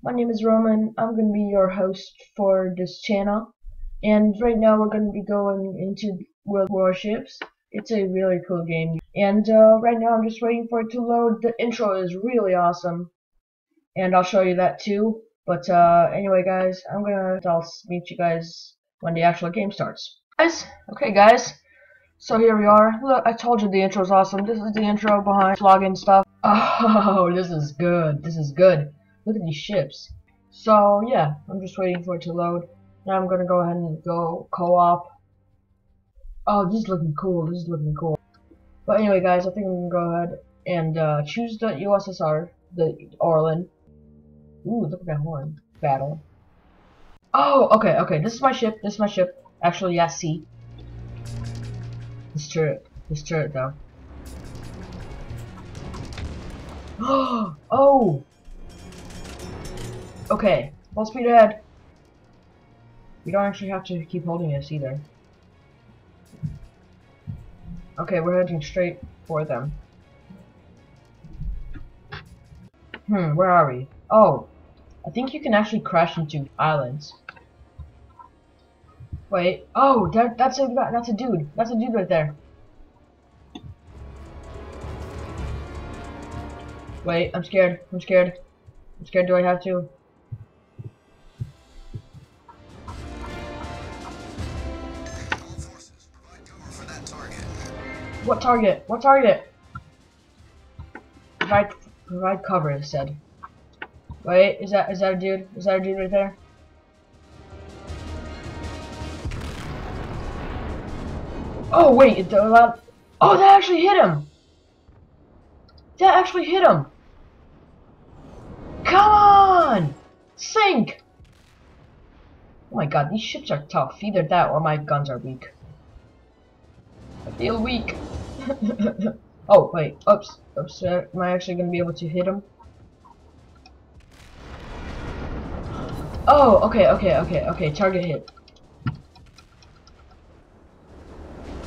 My name is Roman. I'm going to be your host for this channel. And right now we're going to be going into World Warships. It's a really cool game. And right now I'm just waiting for it to load. The intro is really awesome. And I'll show you that too. But anyway guys, I'll meet you guys when the actual game starts. Guys. So here we are. Look, I told you the intro is awesome. This is the intro behind login stuff. Oh, this is good. This is good. Look at these ships. So yeah, I'm just waiting for it to load. Now I'm gonna go ahead and go co-op. Oh, this is looking cool. This is looking cool. But anyway, guys, I think I'm gonna go ahead and choose the USSR, the Orlan. Ooh, look at that horn. Battle. Oh, okay. This is my ship. This is my ship. Actually, yeah, see. This turret though. Oh! Okay, full speed ahead. You don't actually have to keep holding this either. Okay, we're heading straight for them. Where are we? Oh, I think you can actually crash into islands. Wait, oh, that's a dude. That's a dude right there. Wait, I'm scared. I'm scared. Do I have to? What target? What target? Provide cover, it said. Wait, is that a dude? Is that a dude right there? Oh wait, oh, that actually hit him! That actually hit him! Come on! Sink! Oh my god, these ships are tough. Either that or my guns are weak. I feel weak. Oh wait, oops. Am I actually gonna be able to hit him? Oh, okay. Target hit.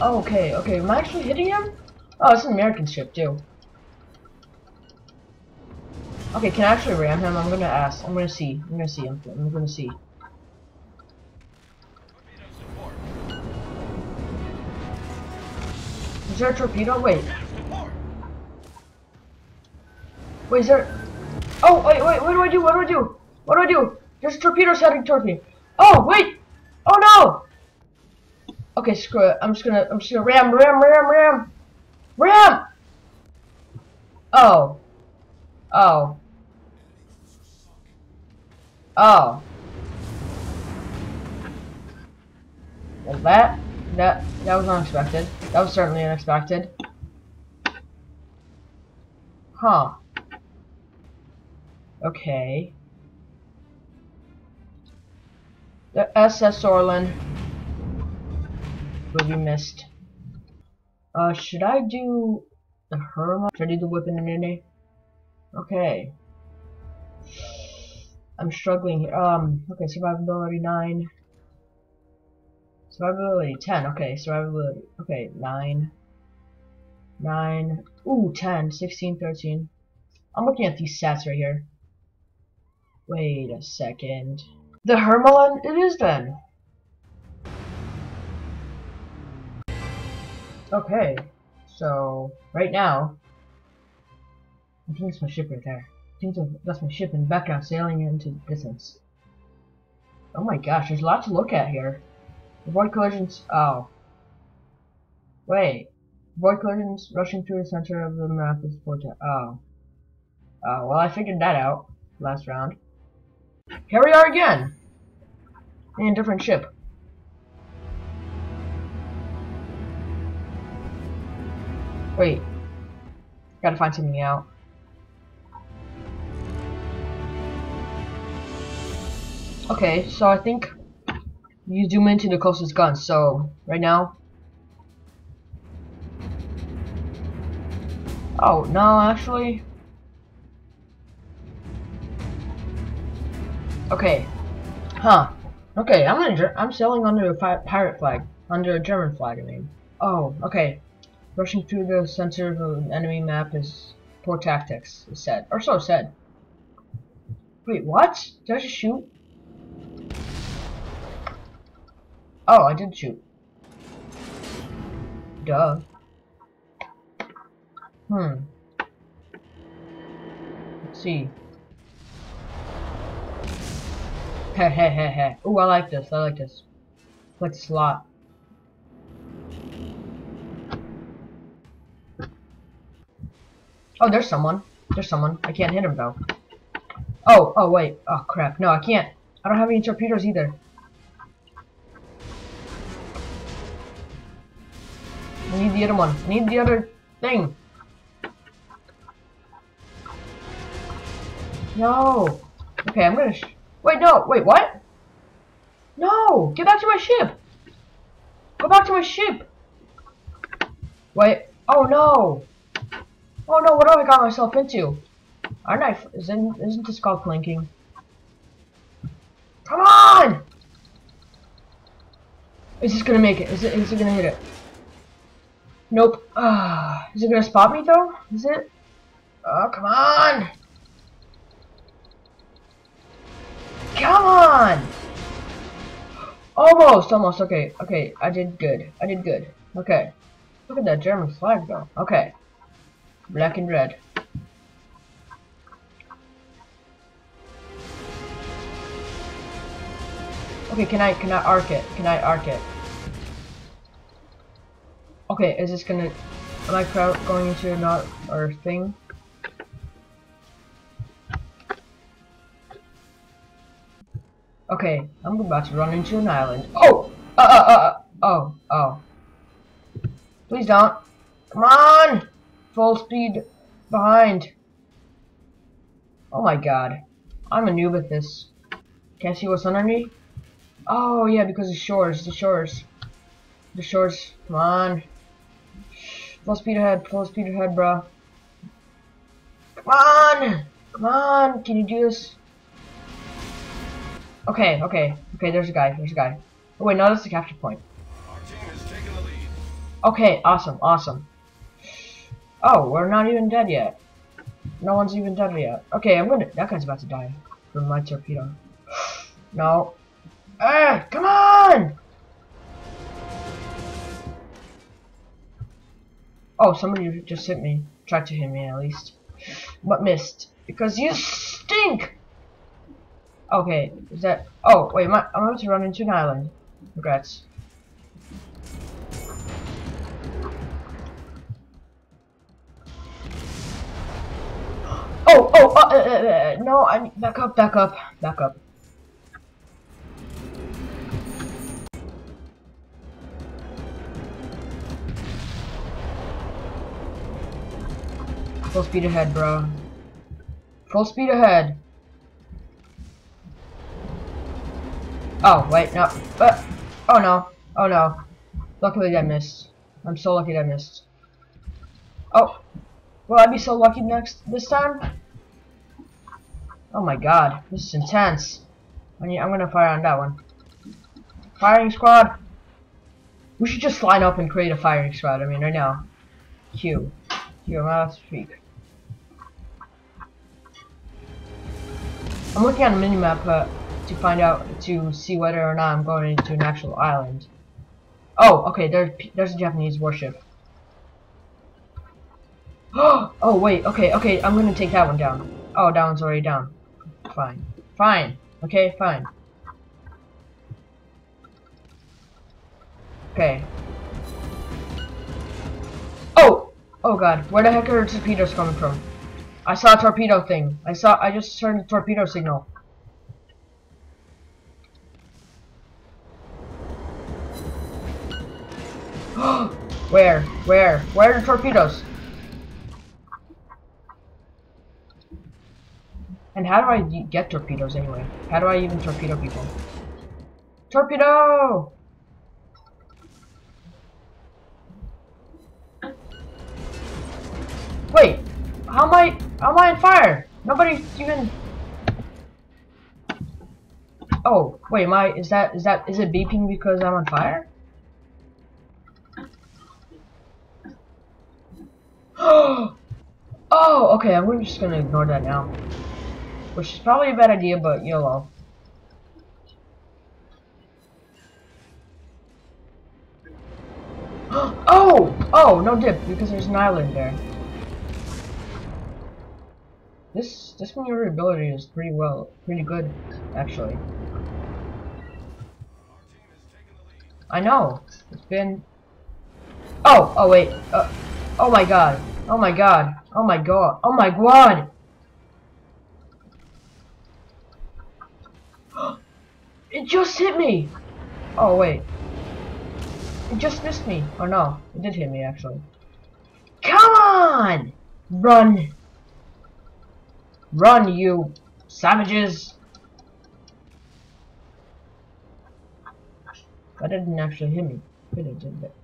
Okay. Am I actually hitting him? Oh, it's an American ship too. Okay, can I actually ram him? I'm gonna ask. I'm gonna see. Is there a torpedo? Wait, is there? Oh, wait. What do I do? There's torpedoes heading towards me. Oh, wait. Oh no. Okay, screw it. I'm just gonna ram. Oh. Well, that was unexpected. That was certainly unexpected. Huh. Okay. The SS Orlan will be missed. Should I do the Herma? Should I do the Whipping and Nene? Okay. I'm struggling here. Okay, survivability 9. Survivability 10. Okay, survivability. Okay, 9. 9. Ooh, 10. 16, 13. I'm looking at these stats right here. Wait a second. The Hermelin? It is then. Okay, so right now, I think it's my ship right there. I think that's my ship in the background sailing into the distance. Oh my gosh, there's a lot to look at here. Avoid collisions. Oh. Wait. Avoid collisions rushing through the center of the map is important. Oh. Oh, well, I figured that out last round. Here we are again! In a different ship. Wait. Gotta find something out. Okay, so I think you zoom into the closest gun. So, right now. Oh, no, actually. Okay. Huh. Okay, I'm sailing under a pirate flag. Under a German flag, I mean. Oh, okay. Rushing through the center of an enemy map is poor tactics, it said. Or so it said. Wait, what? Did I just shoot? Oh, I did shoot. Duh. Let's see. Heh heh heh heh. Ooh, I like this. I like this. Like this a lot. Oh, there's someone. There's someone. I can't hit him though. Oh, wait. Oh, crap. No, I can't. I don't have any torpedoes either. I need the other one. I need the other thing. No. Okay, I'm gonna wait, no. Wait, what? No. Get back to my ship. Go back to my ship. Wait. Oh, no. Oh, no. What have I got myself into? Aren't I? Isn't this called clinking? Come on! Is this gonna make it? Is it gonna hit it? Nope. Is it gonna spot me though? Is it? Oh, come on! Come on! Almost. Okay. I did good. Okay. Look at that German flag though. Okay. Black and red. Okay, can I arc it? Can I arc it? Okay, is this gonna... Am I going into another thing? Okay, I'm about to run into an island. Oh! Oh. Please don't. Come on! Full speed behind. Oh my god. I'm a noob at this. Can't see what's under me? Oh yeah, because the shores. Come on. Full speed ahead, bro. Come on! Can you do this? Okay, there's a guy. Oh wait, no, that's the capture point. Our team has taken the lead. Okay, awesome. Oh, we're not even dead yet. No one's even dead yet. Okay, that guy's about to die from my torpedo. No. Come on! Oh, somebody just hit me. Tried to hit me at least. But missed. Because you stink! Okay, is that... Oh, wait, I'm about to run into an island. Regrets. No, I need... Back up. Full speed ahead, bro. Full speed ahead. Oh, wait, no. Oh no. Luckily that missed. I'm so lucky that missed. Oh. Will I be so lucky this time? Oh my god. This is intense. I'm gonna fire on that one. Firing squad. We should just line up and create a firing squad. I mean, right now. Q, I'm about to speak. I'm looking at a minimap to see whether or not I'm going into an actual island. Oh, okay. There's a Japanese warship. Oh wait. Okay. I'm gonna take that one down. Oh, that one's already down. Fine. Okay, fine. Okay. Oh god. Where the heck are torpedoes coming from? I saw a torpedo thing. I just heard a torpedo signal. Where are the torpedoes? And how do I get torpedoes anyway? How do I even torpedo people? Torpedo! Wait, how am I on fire? Nobody even... Oh, wait, is it beeping because I'm on fire? Oh, okay, I'm just gonna ignore that now. which is probably a bad idea, but YOLO. Oh, no dip, because there's an island there. This maneuverability is pretty good, actually. I know. It's been. Oh wait. Oh my god. Oh my god. Oh my god. Oh my god. It just hit me. Oh wait. It just missed me. Oh no, it did hit me actually. Come on! Run! Run, you savages! That didn't actually hit me. It did, didn't it?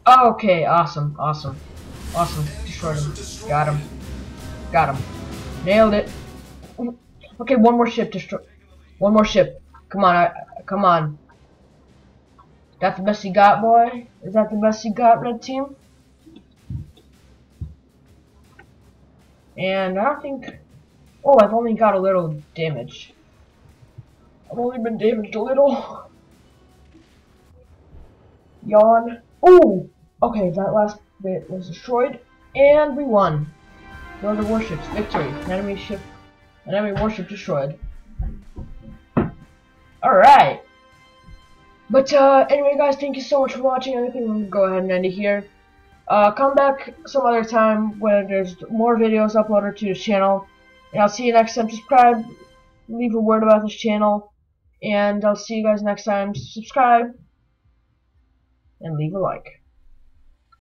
Okay, awesome. Destroyed him. Got him. Got him. Nailed it. Okay, one more ship destroy. One more ship. Come on, come on. That's the best you got, boy? Is that the best you got, red team? And I don't think. Oh, I've only got a little damage. I've only been damaged a little. Yawn. Oh! Okay, that last bit was destroyed. And we won. Go to warships. Victory. Enemy warship destroyed. Alright. But anyway guys, thank you so much for watching. I think I'm gonna go ahead and end it here. Come back some other time when there's more videos uploaded to this channel. And I'll see you next time. Subscribe, leave a word about this channel, and I'll see you guys next time. Subscribe and leave a like.